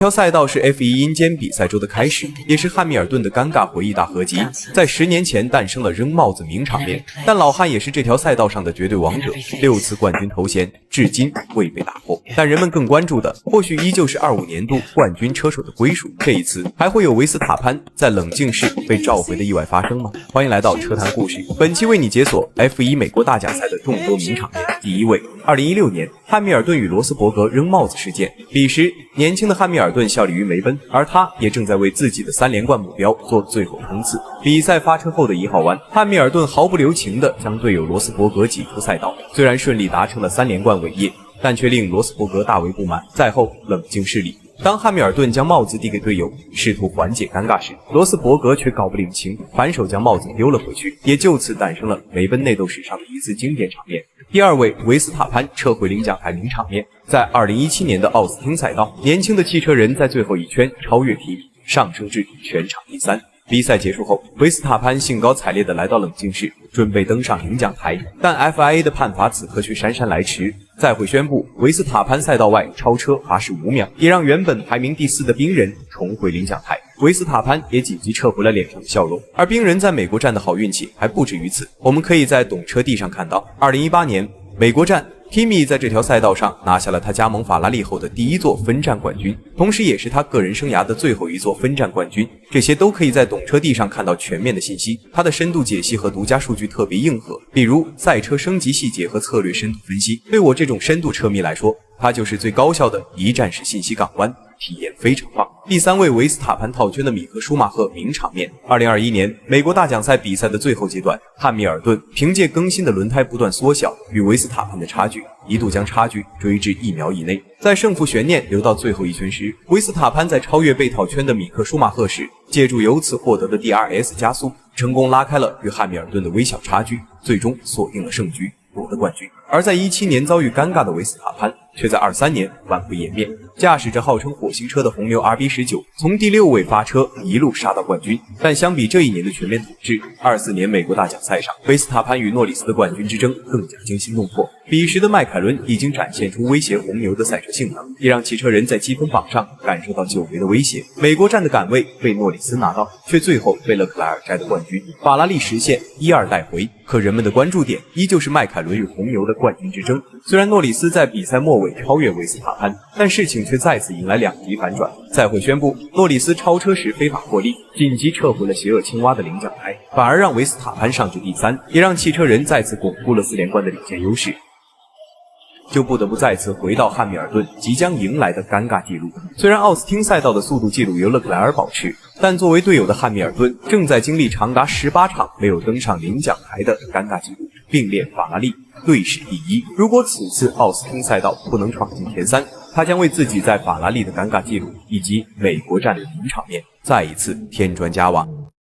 这条赛道是 F1 阴间比赛周的开始，也是汉密尔顿的尴尬回忆大合集。在10年前诞生了扔帽子名场面，但老汉也是这条赛道上的绝对王者，6次冠军头衔至今未被打破。但人们更关注的，或许依旧是25年度冠军车手的归属。这一次还会有维斯塔潘在冷静室被召回的意外发生吗？欢迎来到车坛故事，本期为你解锁 F1 美国大奖赛的众多名场面。第一位，2016年汉密尔顿与罗斯伯格扔帽子事件。彼时年轻的汉密尔顿效力于梅奔，而他也正在为自己的3连冠目标做最后冲刺。比赛发车后的1号弯，汉密尔顿毫不留情地将队友罗斯伯格挤出赛道，虽然顺利达成了3连冠伟业，但却令罗斯伯格大为不满。赛后冷静室里，当汉密尔顿将帽子递给队友，试图缓解尴尬时，罗斯伯格却搞不领情，反手将帽子丢了回去，也就此诞生了梅奔内斗史上的一次经典场面。第二位，维斯塔潘撤回领奖台名场面。在2017年的奥斯汀赛道，年轻的汽车人在最后一圈超越提米，上升至全场第3。比赛结束后，维斯塔潘兴高采烈地来到冷静室，准备登上领奖台，但 FIA 的判罚此刻却姗姗来迟。赛会宣布维斯塔潘赛道外超车罚时5秒，也让原本排名第4的冰人重回领奖台。维斯塔潘也紧急撤回了脸上的笑容。而冰人在美国站的好运气还不止于此，我们可以在懂车帝上看到2018年美国站Kimi 在这条赛道上拿下了他加盟法拉利后的第1座分站冠军，同时也是他个人生涯的最后1座分站冠军。这些都可以在懂车帝上看到全面的信息，他的深度解析和独家数据特别硬核，比如赛车升级细节和策略深度分析。对我这种深度车迷来说，它就是最高效的一站式信息港湾，体验非常棒。第3位，维斯塔潘套圈的米克舒马赫名场面。2021年美国大奖赛比赛的最后阶段，汉密尔顿凭借更新的轮胎不断缩小，与维斯塔潘的差距一度将差距追至1秒以内。在胜负悬念留到最后一圈时，维斯塔潘在超越被套圈的米克舒马赫时，借助由此获得的 DRS 加速，成功拉开了与汉密尔顿的微小差距，最终锁定了胜局，夺得冠军。而在17年遭遇尴尬的维斯塔潘，却在23年挽回颜面，驾驶着号称火星车的红牛 RB19， 从第6位发车一路杀到冠军。但相比这一年的全面统治，24年美国大奖赛上，维斯塔潘与诺里斯的冠军之争更加惊心动魄。彼时的迈凯伦已经展现出威胁红牛的赛车性能，也让汽车人在积分榜上感受到久违的威胁。美国站的杆位被诺里斯拿到，却最后被勒克莱尔摘得冠军，法拉利实现1-2带回。可人们的关注点依旧是迈凯伦与红牛的冠军之争。虽然诺里斯在比赛末尾超越维斯塔潘，但事情却再次迎来2极反转。赛会宣布诺里斯超车时非法获利，紧急撤回了邪恶青蛙的领奖台，反而让维斯塔潘上至第3，也让汽车人再次巩固了4连冠的领先优势。就不得不再次回到汉密尔顿即将迎来的尴尬记录。虽然奥斯汀赛道的速度记录由勒克莱尔保持，但作为队友的汉密尔顿正在经历长达18场没有登上领奖台的尴尬记录，并列法拉利队史第1。如果此次奥斯汀赛道不能闯进前3，他将为自己在法拉利的尴尬记录以及美国站的名场面再一次添砖加瓦。